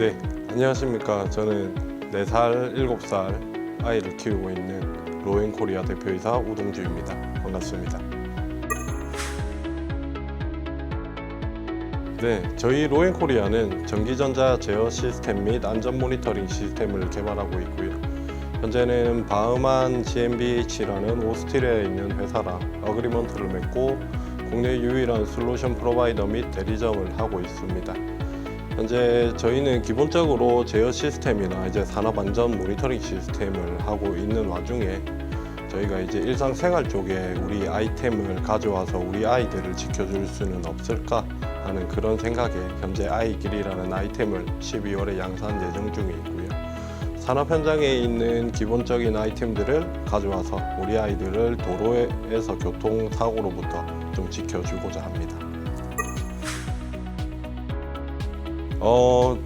네, 안녕하십니까. 저는 4살, 7살 아이를 키우고 있는 로엔코리아 대표이사 우동주입니다. 반갑습니다. 네, 저희 로엔코리아는 전기전자 제어 시스템 및 안전 모니터링 시스템을 개발하고 있고요. 현재는 바흐만 GmbH라는 오스트리아에 있는 회사랑 어그리먼트를 맺고 국내 유일한 솔루션 프로바이더 및 대리점을 하고 있습니다. 현재 저희는 기본적으로 제어 시스템이나 이제 산업 안전 모니터링 시스템을 하고 있는 와중에 저희가 이제 일상생활 쪽에 우리 아이템을 가져와서 우리 아이들을 지켜줄 수는 없을까 하는 그런 생각에 현재 아이길이라는 아이템을 12월에 양산 예정 중에 있고요. 산업 현장에 있는 기본적인 아이템들을 가져와서 우리 아이들을 도로에서 교통사고로부터 좀 지켜주고자 합니다.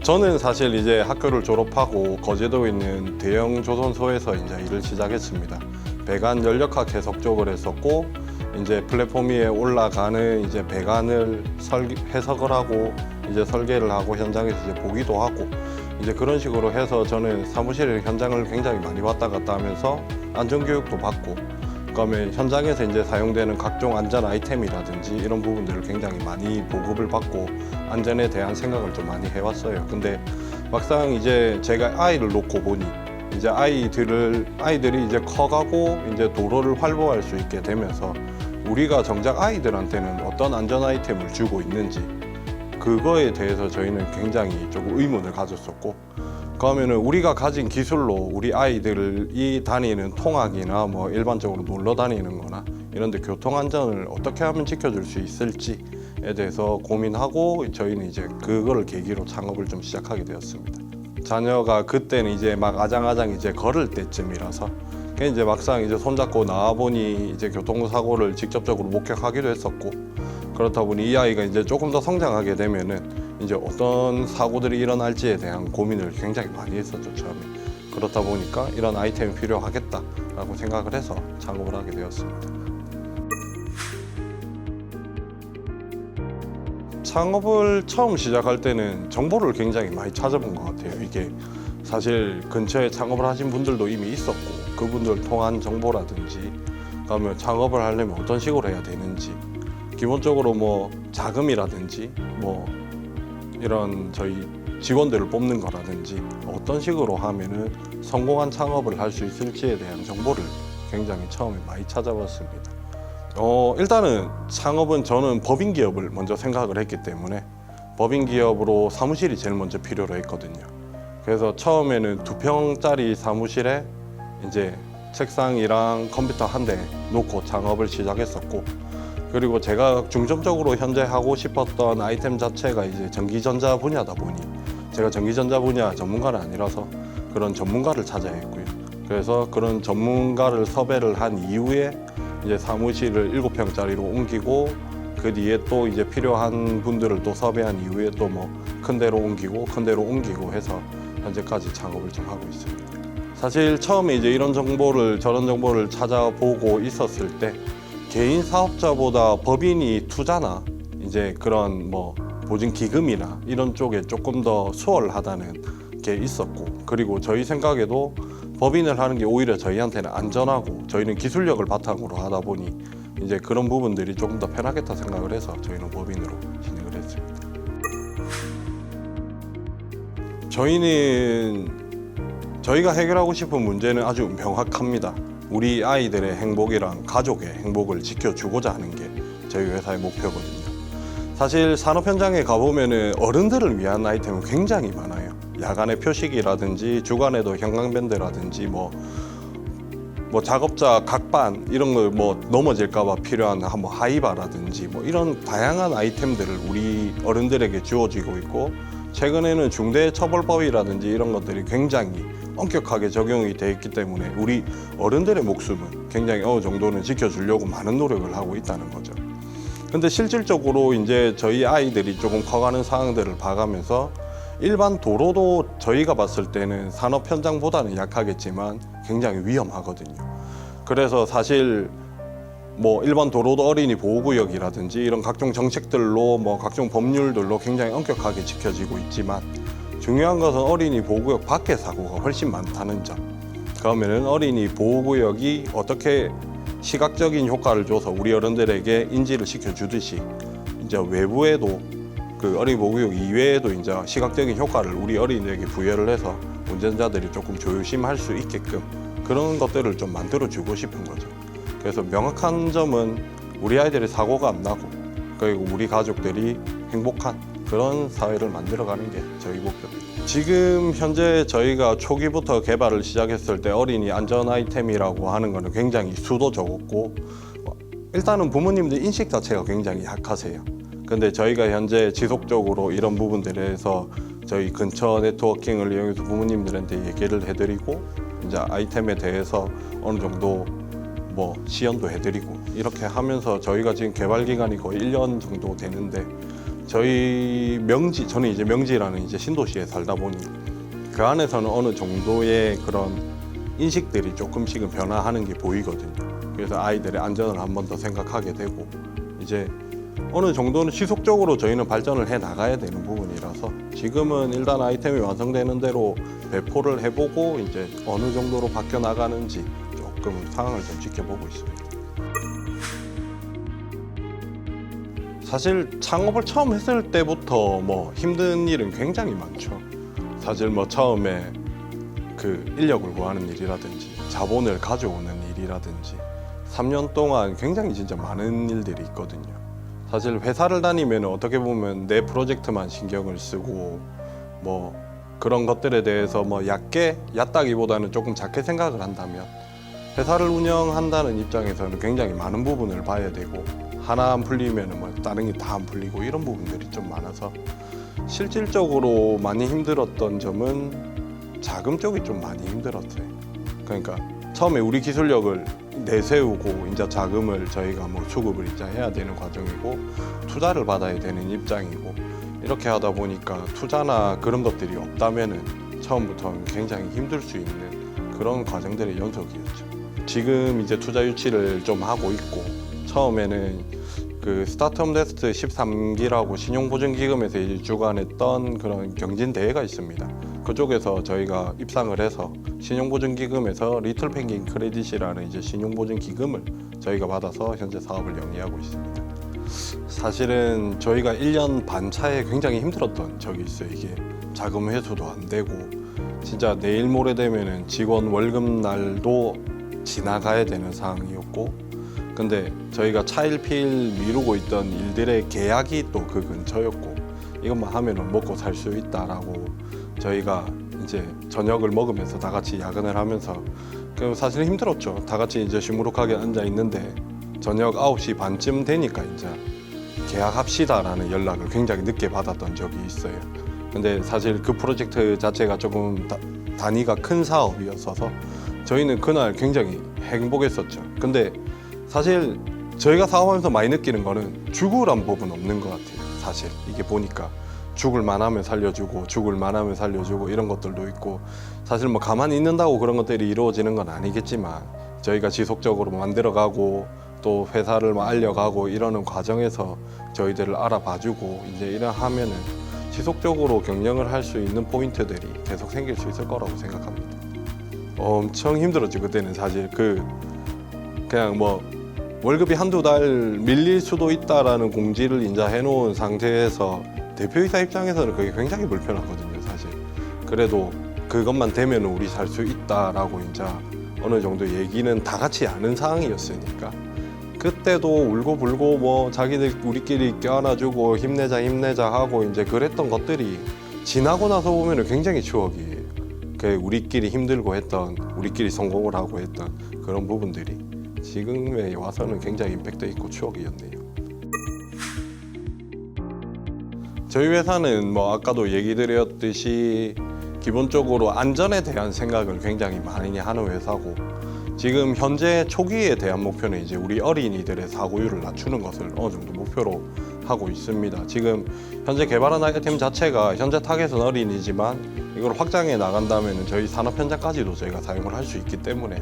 저는 사실 이제 학교를 졸업하고 거제도에 있는 대형 조선소에서 이제 일을 시작했습니다. 배관 연력학 해석 쪽을 했었고, 이제 플랫폼 위에 올라가는 이제 배관을 해석을 하고, 이제 설계를 하고 현장에서 이제 보기도 하고, 이제 그런 식으로 해서 저는 사무실 현장을 굉장히 많이 왔다 갔다 하면서 안전교육도 받고, 그다음에 현장에서 이제 사용되는 각종 안전 아이템이라든지 이런 부분들을 굉장히 많이 보급을 받고 안전에 대한 생각을 좀 많이 해왔어요. 근데 막상 이제 제가 아이를 놓고 보니 이제 아이들이 이제 커가고 이제 도로를 활보할 수 있게 되면서 우리가 정작 아이들한테는 어떤 안전 아이템을 주고 있는지 그거에 대해서 저희는 굉장히 조금 의문을 가졌었고, 그러면은 우리가 가진 기술로 우리 아이들이 다니는 통학이나 뭐 일반적으로 놀러 다니는 거나 이런데 교통 안전을 어떻게 하면 지켜줄 수 있을지에 대해서 고민하고 저희는 이제 그거를 계기로 창업을 좀 시작하게 되었습니다. 자녀가 그때는 이제 막 아장아장 이제 걸을 때쯤이라서 이제 막상 이제 손잡고 나와 보니 이제 교통사고를 직접적으로 목격하기도 했었고, 그렇다 보니 이 아이가 이제 조금 더 성장하게 되면은 이제 어떤 사고들이 일어날지에 대한 고민을 굉장히 많이 했었죠, 처음에. 그렇다 보니까 이런 아이템이 필요하겠다라고 생각을 해서 창업을 하게 되었습니다. 창업을 처음 시작할 때는 정보를 굉장히 많이 찾아본 것 같아요. 이게 사실 근처에 창업을 하신 분들도 이미 있었고, 그분들 통한 정보라든지, 그다음에 창업을 하려면 어떤 식으로 해야 되는지, 기본적으로 뭐 자금이라든지 뭐 이런 저희 직원들을 뽑는 거라든지 어떤 식으로 하면은 성공한 창업을 할 수 있을지에 대한 정보를 굉장히 처음에 많이 찾아봤습니다. 일단은 창업은 저는 법인 기업을 먼저 생각을 했기 때문에 법인 기업으로 사무실이 제일 먼저 필요로 했거든요. 그래서 처음에는 2평짜리 사무실에 이제 책상이랑 컴퓨터 한 대 놓고 창업을 시작했었고, 그리고 제가 중점적으로 현재 하고 싶었던 아이템 자체가 이제 전기전자 분야다 보니 제가 전기전자 분야 전문가는 아니라서 그런 전문가를 찾아야 했고요. 그래서 그런 전문가를 섭외를 한 이후에 이제 사무실을 7평짜리로 옮기고, 그 뒤에 또 이제 필요한 분들을 또 섭외한 이후에 또 뭐 큰 데로 옮기고 큰 데로 옮기고 해서 현재까지 작업을 좀 하고 있습니다. 사실 처음에 이제 이런 정보를 저런 정보를 찾아보고 있었을 때 개인 사업자보다 법인이 투자나 이제 그런 뭐 보증 기금이나 이런 쪽에 조금 더 수월하다는 게 있었고, 그리고 저희 생각에도 법인을 하는 게 오히려 저희한테는 안전하고 저희는 기술력을 바탕으로 하다 보니 이제 그런 부분들이 조금 더 편하겠다 생각을 해서 저희는 법인으로 진행을 했습니다. 저희가 해결하고 싶은 문제는 아주 명확합니다. 우리 아이들의 행복이랑 가족의 행복을 지켜주고자 하는 게 저희 회사의 목표거든요. 사실 산업 현장에 가보면은 어른들을 위한 아이템은 굉장히 많아요. 야간의 표식이라든지 주간에도 형광밴드라든지 뭐 작업자 각반 이런 걸 뭐 넘어질까봐 필요한 뭐 하이바라든지 뭐 이런 다양한 아이템들을 우리 어른들에게 주어지고 있고, 최근에는 중대처벌법이라든지 이런 것들이 굉장히 엄격하게 적용이 돼 있기 때문에 우리 어른들의 목숨은 굉장히 어느 정도는 지켜주려고 많은 노력을 하고 있다는 거죠. 근데 실질적으로 이제 저희 아이들이 조금 커가는 상황들을 봐가면서 일반 도로도 저희가 봤을 때는 산업 현장보다는 약하겠지만 굉장히 위험하거든요. 그래서 사실 뭐 일반 도로도 어린이 보호구역이라든지 이런 각종 정책들로 뭐 각종 법률들로 굉장히 엄격하게 지켜지고 있지만 중요한 것은 어린이 보호구역 밖의 사고가 훨씬 많다는 점. 그러면은 어린이 보호구역이 어떻게 시각적인 효과를 줘서 우리 어른들에게 인지를 시켜주듯이 이제 외부에도 그 어린이 보호구역 이외에도 이제 시각적인 효과를 우리 어린이에게 부여를 해서 운전자들이 조금 조심할 수 있게끔 그런 것들을 좀 만들어주고 싶은 거죠. 그래서 명확한 점은 우리 아이들의 사고가 안 나고 그리고 우리 가족들이 행복한 그런 사회를 만들어가는 게 저희 목표입니다. 지금 현재 저희가 초기부터 개발을 시작했을 때 어린이 안전 아이템이라고 하는 거는 굉장히 수도 적었고 일단은 부모님들 인식 자체가 굉장히 약하세요. 근데 저희가 현재 지속적으로 이런 부분들에서 저희 근처 네트워킹을 이용해서 부모님들한테 얘기를 해드리고 이제 아이템에 대해서 어느 정도 뭐 시연도 해드리고 이렇게 하면서 저희가 지금 개발 기간이 거의 1년 정도 되는데 저희 명지, 저는 이제 명지라는 이제 신도시에 살다 보니 그 안에서는 어느 정도의 그런 인식들이 조금씩은 변화하는 게 보이거든요. 그래서 아이들의 안전을 한 번 더 생각하게 되고 이제 어느 정도는 지속적으로 저희는 발전을 해 나가야 되는 부분이라서 지금은 일단 아이템이 완성되는 대로 배포를 해보고 이제 어느 정도로 바뀌어 나가는지 조금 상황을 좀 지켜보고 있습니다. 사실 창업을 처음 했을 때부터 뭐 힘든 일은 굉장히 많죠. 사실 뭐 처음에 그 인력을 구하는 일이라든지 자본을 가져오는 일이라든지 3년 동안 굉장히 진짜 많은 일들이 있거든요. 사실 회사를 다니면 어떻게 보면 내 프로젝트만 신경을 쓰고 뭐 그런 것들에 대해서 뭐 얕다기보다는 조금 작게 생각을 한다면 회사를 운영한다는 입장에서는 굉장히 많은 부분을 봐야 되고 하나 안 풀리면 뭐 다른 게 다 안 풀리고 이런 부분들이 좀 많아서 실질적으로 많이 힘들었던 점은 자금 쪽이 좀 많이 힘들었어요. 그러니까 처음에 우리 기술력을 내세우고 이제 자금을 저희가 뭐 수급을 이제 해야 되는 과정이고 투자를 받아야 되는 입장이고 이렇게 하다 보니까 투자나 그런 것들이 없다면은 처음부터는 굉장히 힘들 수 있는 그런 과정들의 연속이었죠. 지금 이제 투자 유치를 좀 하고 있고 처음에는 그 스타트업 네스트 13기라고 신용보증기금에서 이제 주관했던 그런 경진 대회가 있습니다. 그쪽에서 저희가 입상을 해서 신용보증기금에서 리틀 펭귄 크레딧이라는 이제 신용보증기금을 저희가 받아서 현재 사업을 영위하고 있습니다. 사실은 저희가 1년 반 차에 굉장히 힘들었던 적이 있어요. 이게 자금 회수도 안 되고 진짜 내일 모레 되면은 직원 월급날도 지나가야 되는 상황이었고 근데 저희가 차일피일 미루고 있던 일들의 계약이 또 그 근처였고 이것만 하면은 먹고 살 수 있다라고 저희가 이제 저녁을 먹으면서 다 같이 야근을 하면서 사실 힘들었죠. 다 같이 이제 시무룩하게 앉아 있는데 저녁 9시 반쯤 되니까 이제 계약합시다라는 연락을 굉장히 늦게 받았던 적이 있어요. 근데 사실 그 프로젝트 자체가 조금 단위가 큰 사업이었어서 저희는 그날 굉장히 행복했었죠. 근데 사실 저희가 사업하면서 많이 느끼는 거는 죽으란 법은 없는 것 같아요. 사실 이게 보니까 죽을 만하면 살려주고 죽을 만하면 살려주고 이런 것들도 있고 사실 뭐 가만히 있는다고 그런 것들이 이루어지는 건 아니겠지만 저희가 지속적으로 만들어가고 또 회사를 뭐 알려가고 이러는 과정에서 저희들을 알아봐주고 이제 이래 하면은 지속적으로 경영을 할 수 있는 포인트들이 계속 생길 수 있을 거라고 생각합니다. 엄청 힘들었죠. 그때는 사실 그냥 뭐 월급이 한두 달 밀릴 수도 있다라는 공지를 이제 해놓은 상태에서 대표이사 입장에서는 그게 굉장히 불편하거든요. 사실 그래도 그것만 되면 우리 살 수 있다라고 이제 어느 정도 얘기는 다 같이 아는 상황이었으니까 그때도 울고불고 뭐 자기들 우리끼리 껴안아주고 힘내자 하고 이제 그랬던 것들이 지나고 나서 보면 굉장히 추억이에요. 우리끼리 힘들고 했던 우리끼리 성공을 하고 했던 그런 부분들이 지금에 와서는 굉장히 임팩트 있고 추억이었네요. 저희 회사는 뭐 아까도 얘기 드렸듯이 기본적으로 안전에 대한 생각을 굉장히 많이 하는 회사고 지금 현재 초기에 대한 목표는 이제 우리 어린이들의 사고율을 낮추는 것을 어느 정도 목표로 하고 있습니다. 지금 현재 개발한 아이템 자체가 현재 타겟은 어린이지만 이걸 확장해 나간다면 저희 산업 현장까지도 저희가 사용을 할 수 있기 때문에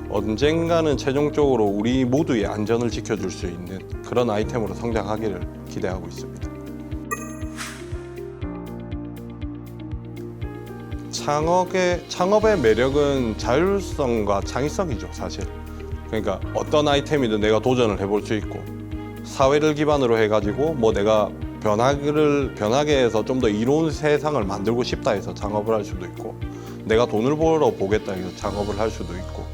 언젠가는 최종적으로 우리 모두의 안전을 지켜줄 수 있는 그런 아이템으로 성장하기를 기대하고 있습니다. 창업의 매력은 자율성과 창의성이죠, 사실. 그러니까 어떤 아이템이든 내가 도전을 해볼 수 있고, 사회를 기반으로 해가지고 뭐 내가 변하게 해서 좀 더 이로운 세상을 만들고 싶다 해서 창업을 할 수도 있고, 내가 돈을 벌어 보겠다 해서 창업을 할 수도 있고,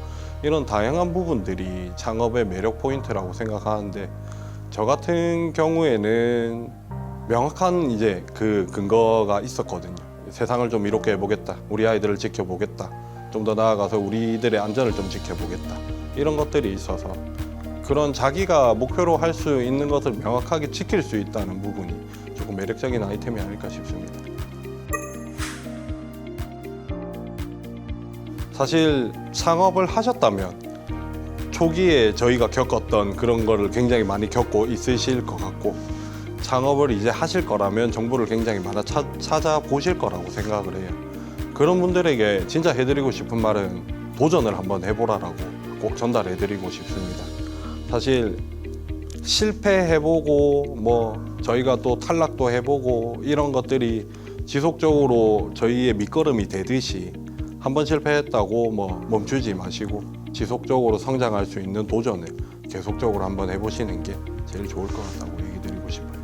이런 다양한 부분들이 창업의 매력 포인트라고 생각하는데, 저 같은 경우에는 명확한 이제 그 근거가 있었거든요. 세상을 좀 이롭게 해보겠다, 우리 아이들을 지켜보겠다, 좀 더 나아가서 우리들의 안전을 좀 지켜보겠다, 이런 것들이 있어서 그런 자기가 목표로 할 수 있는 것을 명확하게 지킬 수 있다는 부분이 조금 매력적인 아이템이 아닐까 싶습니다. 사실 창업을 하셨다면 초기에 저희가 겪었던 그런 거를 굉장히 많이 겪고 있으실 것 같고, 창업을 이제 하실 거라면 정보를 굉장히 많이 찾아보실 거라고 생각을 해요. 그런 분들에게 진짜 해드리고 싶은 말은 도전을 한번 해보라라고 꼭 전달해드리고 싶습니다. 사실 실패해보고 뭐 저희가 또 탈락도 해보고 이런 것들이 지속적으로 저희의 밑거름이 되듯이, 한번 실패했다고 뭐 멈추지 마시고 지속적으로 성장할 수 있는 도전을 계속적으로 한번 해보시는 게 제일 좋을 것 같다고 얘기 드리고 싶어요.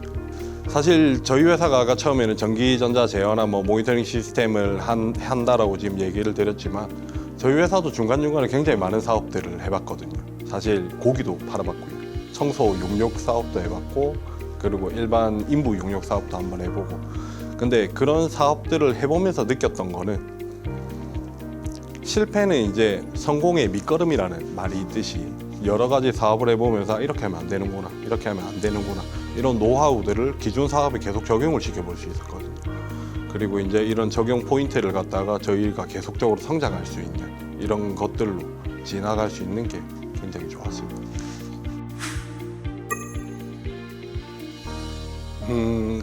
사실 저희 회사가 아까 처음에는 전기전자 제어나 뭐 모니터링 시스템을 한다라고 지금 얘기를 드렸지만, 저희 회사도 중간중간에 굉장히 많은 사업들을 해봤거든요. 사실 고기도 팔아봤고요, 청소 용역 사업도 해봤고, 그리고 일반 인부 용역 사업도 한번 해보고. 근데 그런 사업들을 해보면서 느꼈던 거는, 실패는 이제 성공의 밑거름이라는 말이 있듯이 여러 가지 사업을 해보면서 이렇게 하면 안 되는구나, 이렇게 하면 안 되는구나, 이런 노하우들을 기존 사업에 계속 적용을 시켜볼 수 있었거든요. 그리고 이제 이런 적용 포인트를 갖다가 저희가 계속적으로 성장할 수 있는 이런 것들로 지나갈 수 있는 게 굉장히 좋았습니다.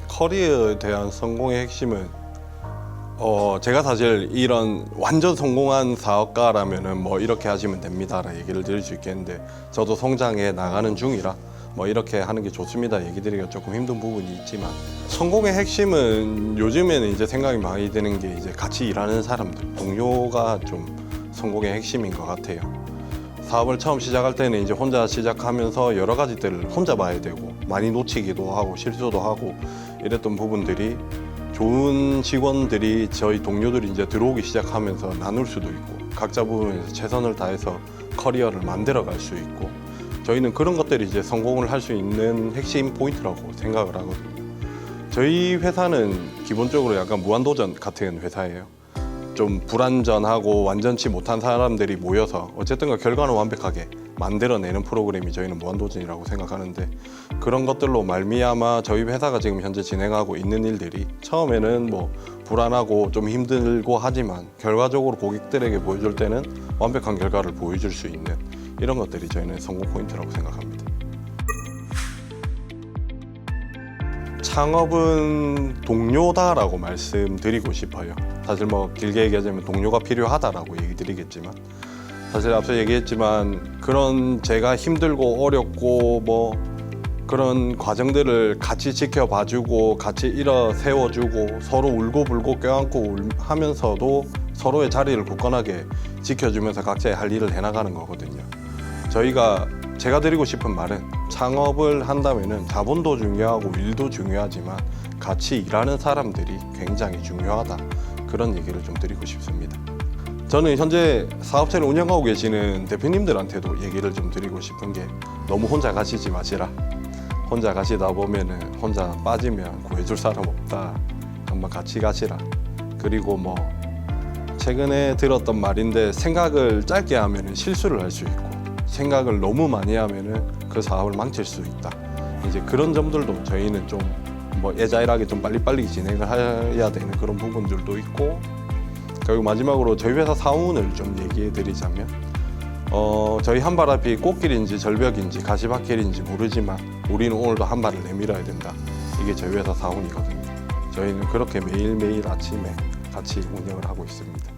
커리어에 대한 성공의 핵심은 제가 사실 이런 완전 성공한 사업가라면은 뭐 이렇게 하시면 됩니다라 얘기를 드릴 수 있겠는데, 저도 성장해 나가는 중이라 뭐 이렇게 하는 게 좋습니다 얘기 드리기가 조금 힘든 부분이 있지만, 성공의 핵심은 요즘에는 이제 생각이 많이 드는 게 이제 같이 일하는 사람들, 동료가 좀 성공의 핵심인 것 같아요. 사업을 처음 시작할 때는 이제 혼자 시작하면서 여러 가지들을 혼자 봐야 되고, 많이 놓치기도 하고 실수도 하고 이랬던 부분들이, 좋은 직원들이, 저희 동료들이 이제 들어오기 시작하면서 나눌 수도 있고, 각자 부분에서 최선을 다해서 커리어를 만들어 갈 수 있고, 저희는 그런 것들이 이제 성공을 할 수 있는 핵심 포인트라고 생각을 하거든요. 저희 회사는 기본적으로 약간 무한도전 같은 회사예요. 좀 불완전하고 완전치 못한 사람들이 모여서 어쨌든 결과는 완벽하게 만들어내는 프로그램이 저희는 무한도전이라고 생각하는데, 그런 것들로 말미암아 저희 회사가 지금 현재 진행하고 있는 일들이 처음에는 뭐 불안하고 좀 힘들고 하지만, 결과적으로 고객들에게 보여줄 때는 완벽한 결과를 보여줄 수 있는 이런 것들이 저희는 성공 포인트라고 생각합니다. 창업은 동료다라고 말씀드리고 싶어요. 사실 뭐 길게 얘기하자면 동료가 필요하다라고 얘기 드리겠지만, 사실 앞서 얘기했지만 그런 제가 힘들고 어렵고 뭐 그런 과정들을 같이 지켜봐주고 같이 일어 세워주고 서로 울고불고 껴안고 하면서도 서로의 자리를 굳건하게 지켜주면서 각자의 할 일을 해나가는 거거든요. 제가 드리고 싶은 말은, 창업을 한다면은 자본도 중요하고 일도 중요하지만 같이 일하는 사람들이 굉장히 중요하다, 그런 얘기를 좀 드리고 싶습니다. 저는 현재 사업체를 운영하고 계시는 대표님들한테도 얘기를 좀 드리고 싶은 게, 너무 혼자 가시지 마시라. 혼자 가시다 보면은 혼자 빠지면 구해줄 사람 없다. 한번 같이 가시라. 그리고 뭐 최근에 들었던 말인데, 생각을 짧게 하면은 실수를 할 수 있고, 생각을 너무 많이 하면은 그 사업을 망칠 수 있다. 이제 그런 점들도 저희는 좀 뭐 애자일하게 좀 빨리빨리 진행을 해야 되는 그런 부분들도 있고, 그리고 마지막으로 저희 회사 사운을 좀 얘기해 드리자면, 저희 한발앞이 꽃길인지 절벽인지 가시밭길인지 모르지만 우리는 오늘도 한 발을 내밀어야 된다. 이게 저희 회사 사운이거든요. 저희는 그렇게 매일매일 아침에 같이 운영을 하고 있습니다.